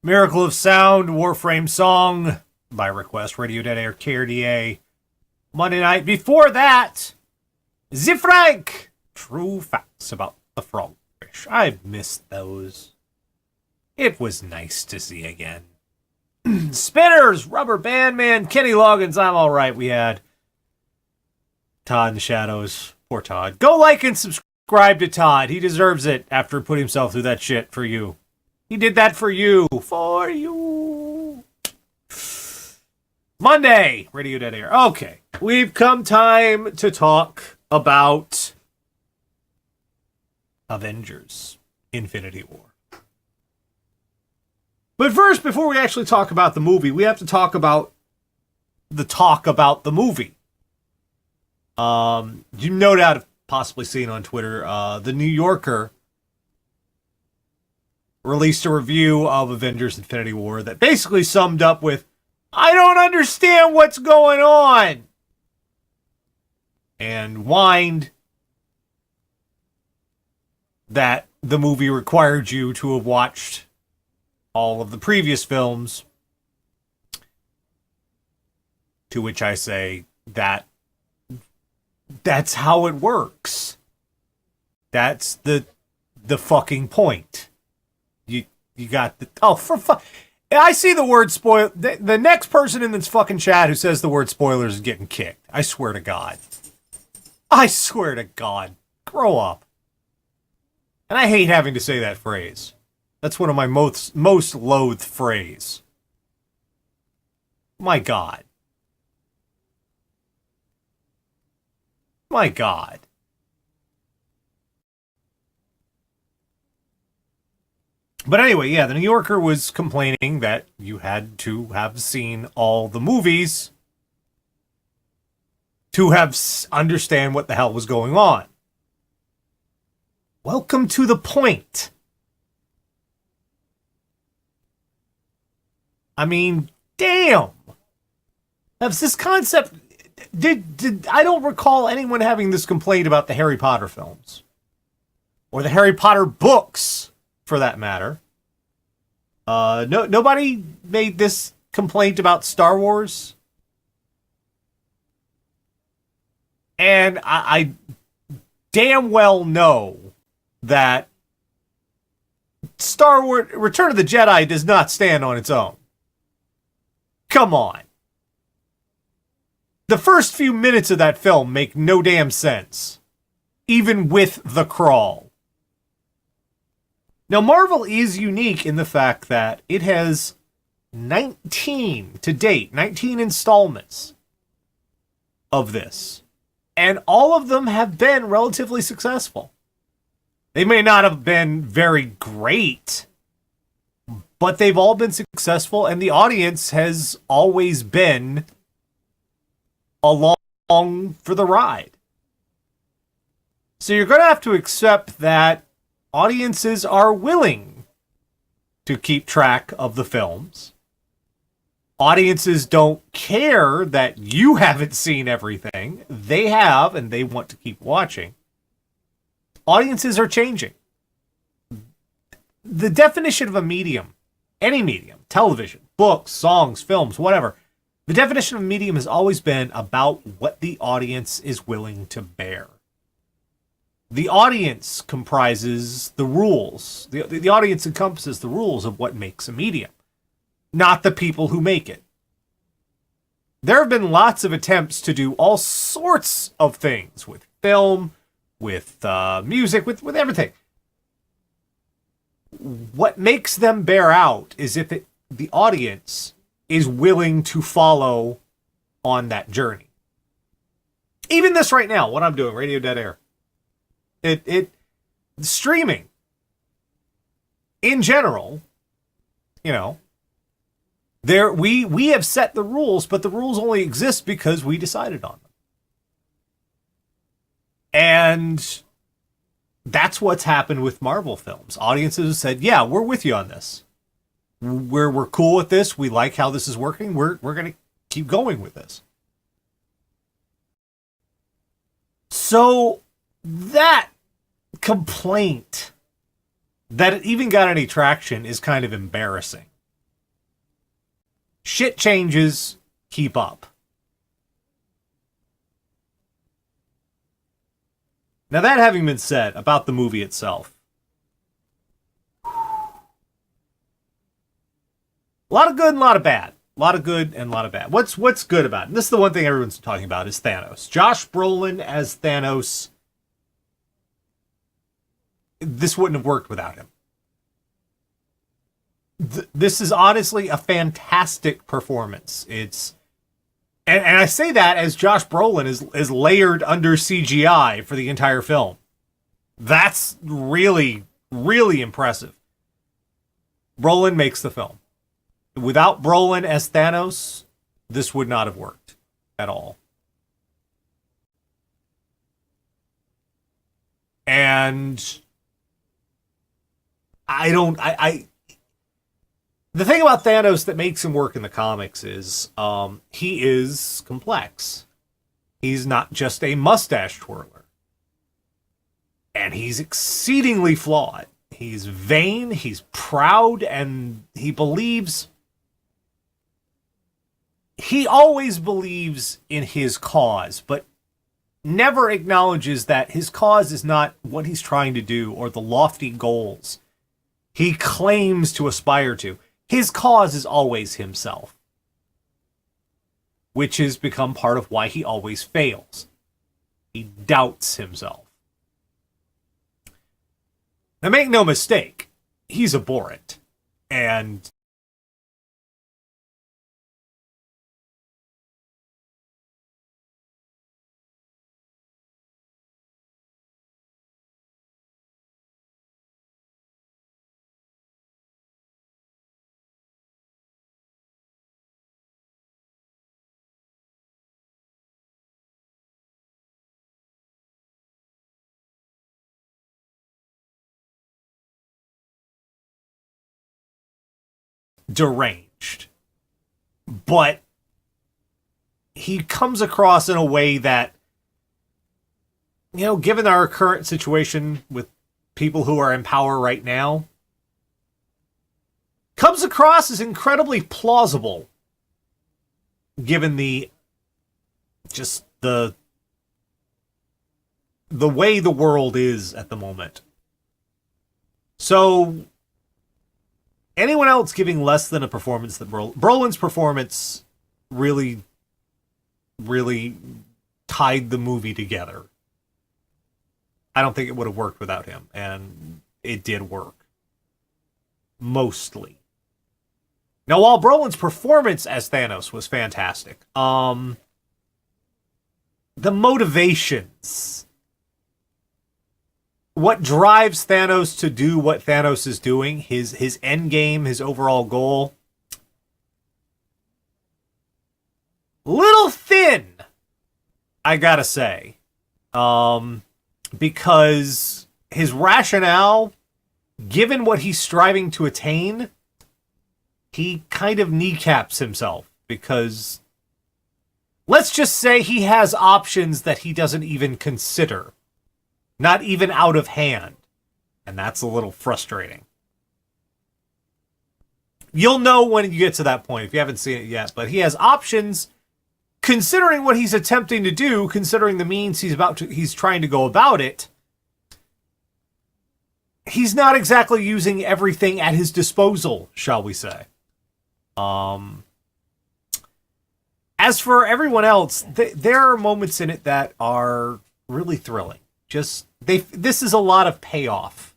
Miracle of Sound, Warframe Song, by request, Radio Dead Air, KRDA, Monday night. Before that, Zifrank, True Facts About the Frogfish. I've missed those. It was nice to see again. Spinners, Rubber Band Man, Kenny Loggins, I'm Alright. We had Todd in the Shadows. Poor Todd. Go like and subscribe to Todd. He deserves it after putting himself through that shit for you. He did that for you. For you. Monday, Radio Dead Air. Okay. We've come time to talk about Avengers, Infinity War. But first, before we actually talk about the movie, we have to talk about the movie. You no doubt have possibly seen on Twitter, the New Yorker released a review of Avengers Infinity War that basically summed up with, I don't understand what's going on, and whined that the movie required you to have watched all of the previous films, to which I say that that's how it works. That's the fucking point. You got the... Oh, for fuck... I see the word spoil... The next person in this fucking chat who says the word spoilers is getting kicked. I swear to God. I swear to God. Grow up. And I hate having to say that phrase. That's one of my most loathed phrase. My God. My God. But anyway, yeah, the New Yorker was complaining that you had to have seen all the movies to have understand what the hell was going on. Welcome to the point. I mean, damn. That's this concept. Did I don't recall anyone having this complaint about the Harry Potter films or the Harry Potter books, for that matter. Nobody made this complaint about Star Wars, and I damn well know that Star Wars Return of the Jedi does not stand on its own. Come on. The first few minutes of that film make no damn sense, even with the crawl. Now, Marvel is unique in the fact that it has 19 to date, 19 installments of this. And all of them have been relatively successful. They may not have been very great, but they've all been successful, and the audience has always been along for the ride. So you're going to have to accept that audiences are willing to keep track of the films. Audiences don't care that you haven't seen everything. They have, and they want to keep watching. Audiences are changing. The definition of a medium, any medium, television, books, songs, films, whatever, the definition of a medium has always been about what the audience is willing to bear. The audience comprises the rules. The audience encompasses the rules of what makes a medium, not the people who make it. There have been lots of attempts to do all sorts of things with film, with music, with everything. What makes them bear out is if the audience is willing to follow on that journey. Even this right now, what I'm doing, Radio Dead Air. Streaming in general, you know, we have set the rules, but the rules only exist because we decided on them. And that's what's happened with Marvel films. Audiences have said, yeah, we're with you on this. We're cool with this. We like how this is working. We're going to keep going with this. So that complaint that it even got any traction is kind of embarrassing. Shit changes, keep up. Now, that having been said about the movie itself, a lot of good and a lot of bad. A lot of good and a lot of bad. What's good about it? And this is the one thing everyone's talking about is Thanos. Josh Brolin as Thanos. This wouldn't have worked without him. This is honestly a fantastic performance. It's and I say that as Josh Brolin is layered under CGI for the entire film. That's really, really impressive. Brolin makes the film. Without Brolin as Thanos, this would not have worked at all. And the thing about Thanos that makes him work in the comics is he is complex. He's not just a mustache twirler. And he's exceedingly flawed. He's vain, he's proud, and he always believes in his cause, but never acknowledges that his cause is not what he's trying to do or the lofty goals he claims to aspire to. His cause is always himself, which has become part of why he always fails. He doubts himself. Now, make no mistake, he's abhorrent, and deranged. But he comes across in a way that, given our current situation with people who are in power right now, comes across as incredibly plausible, given the way the world is at the moment. So anyone else giving less than a performance that Brolin's performance really, really tied the movie together. I don't think it would have worked without him, and it did work. Mostly. Now, while Brolin's performance as Thanos was fantastic, the motivations, what drives Thanos to do what Thanos is doing, his end game, his overall goal, little thin, I gotta say. Because his rationale, given what he's striving to attain, he kind of kneecaps himself. Because let's just say he has options that he doesn't even consider. Not even out of hand. And that's a little frustrating. You'll know when you get to that point if you haven't seen it yet. But he has options, considering what he's attempting to do, considering the means he's trying to go about it. He's not exactly using everything at his disposal, shall we say. As for everyone else, there are moments in it that are really thrilling. This is a lot of payoff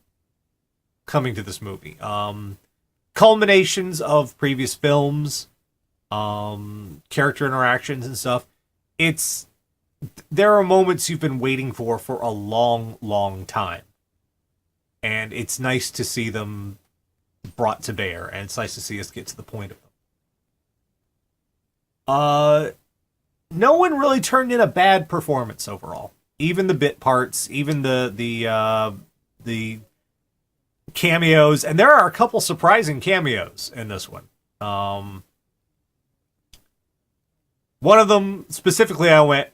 coming to this movie. Culminations of previous films, character interactions and stuff. There are moments you've been waiting for a long, long time. And it's nice to see them brought to bear, and it's nice to see us get to the point of them. No one really turned in a bad performance overall. Even the bit parts, even the cameos, and there are a couple surprising cameos in this one. One of them specifically, I went,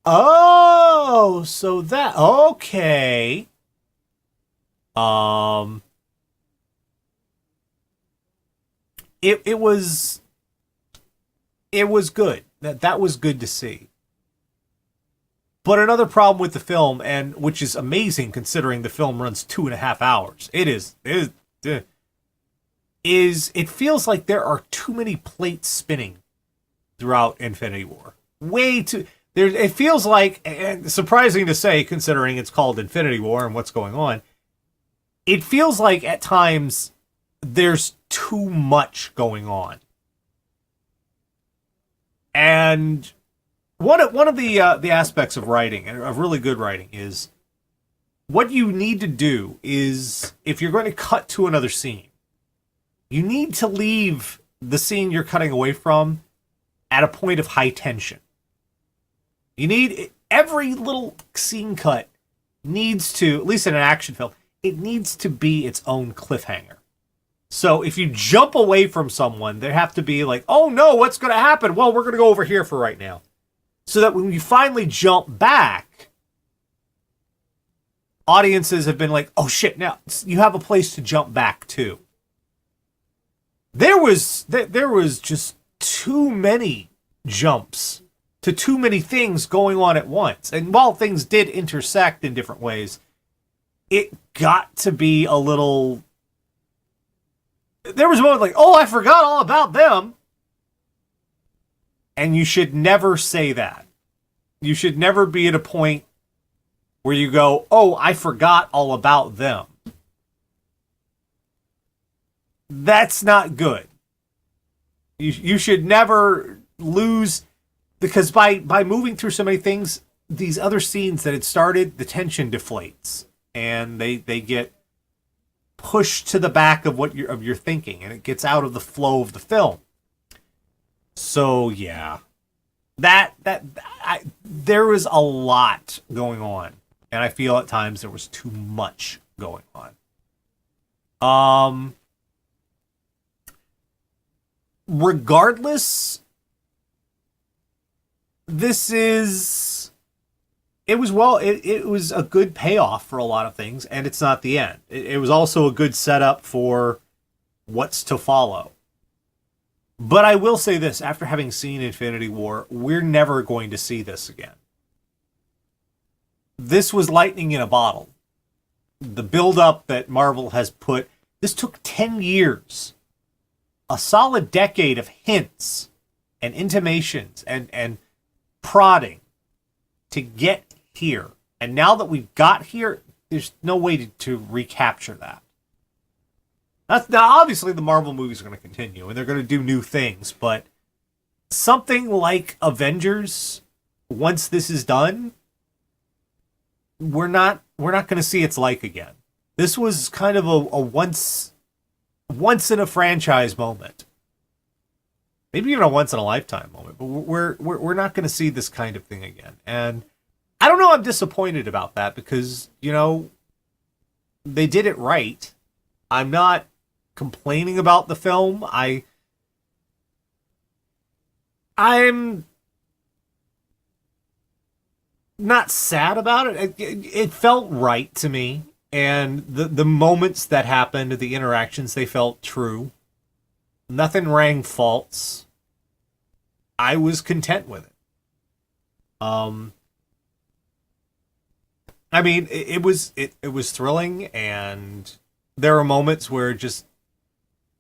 "Oh, so that okay." It was it was good. That was good to see. But another problem with the film, and which is amazing considering the film runs 2.5 hours, is it feels like there are too many plates spinning throughout Infinity War. Way too there. It feels like, and surprising to say, considering it's called Infinity War and what's going on, it feels like at times there's too much going on. And one of the aspects of writing, and of really good writing, is what you need to do is, if you're going to cut to another scene, you need to leave the scene you're cutting away from at a point of high tension. You need, every little scene cut needs to, at least in an action film, it needs to be its own cliffhanger. So if you jump away from someone, they have to be like, oh no, what's going to happen? Well, we're going to go over here for right now. So that when you finally jump back, audiences have been like, oh shit, now you have a place to jump back to. There was just too many jumps to too many things going on at once. And while things did intersect in different ways, it got to be a little... There was a moment like, oh, I forgot all about them. And you should never say that. You should never be at a point where you go, oh, I forgot all about them. That's not good. You should never lose, because by moving through so many things, these other scenes that had started, the tension deflates. And they get pushed to the back of your thinking, and it gets out of the flow of the film. So yeah, there was a lot going on, and I feel at times there was too much going on. Regardless, it was a good payoff for a lot of things, and it's not the end. It was also a good setup for what's to follow. But I will say this, after having seen Infinity War, we're never going to see this again. This was lightning in a bottle. The build-up that Marvel has put, this took 10 years. A solid decade of hints and intimations and prodding to get here. And now that we've got here, there's no way to recapture that. Now, obviously, the Marvel movies are going to continue, and they're going to do new things, but something like Avengers, once this is done, we're not going to see its like again. This was kind of a once in a franchise moment. Maybe even a once in a lifetime moment, but we're not going to see this kind of thing again. And I don't know, I'm disappointed about that, because, they did it right. I'm not complaining about the film. I'm not sad about it. It felt right to me. And the moments that happened, the interactions, they felt true. Nothing rang false. I was content with it. I mean, it was thrilling, and there were moments where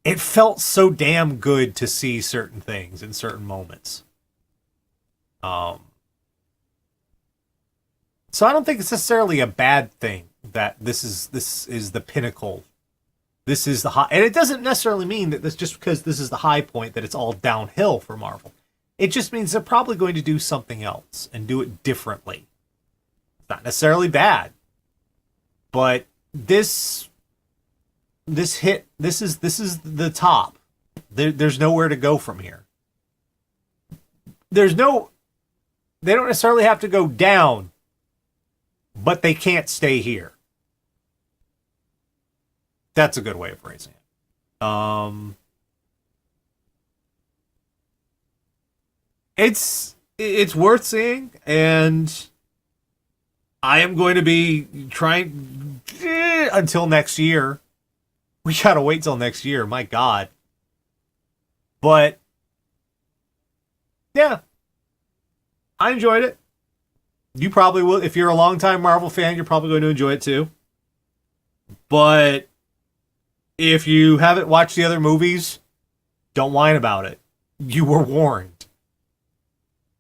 it felt so damn good to see certain things in certain moments. So I don't think it's necessarily a bad thing that this is the pinnacle. This is the high, and it doesn't necessarily mean that just because this is the high point that it's all downhill for Marvel. It just means they're probably going to do something else and do it differently. It's not necessarily bad, but this is the top. There's nowhere to go from here. They don't necessarily have to go down, but they can't stay here. That's a good way of phrasing it. It's worth seeing, and I am going to be trying until next year. We gotta wait till next year, my God. But Yeah. I enjoyed it. You probably will. If you're a longtime Marvel fan, you're probably going to enjoy it too. But if you haven't watched the other movies, don't whine about it. You were warned.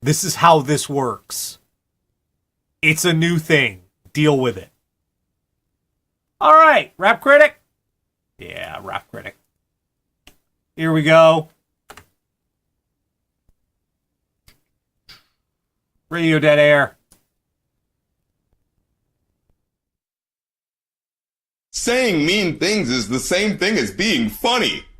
This is how this works. It's a new thing. Deal with it. All right, Rap Critic. Yeah, Rap Critic. Here we go. Radio Dead Air. Saying mean things is the same thing as being funny.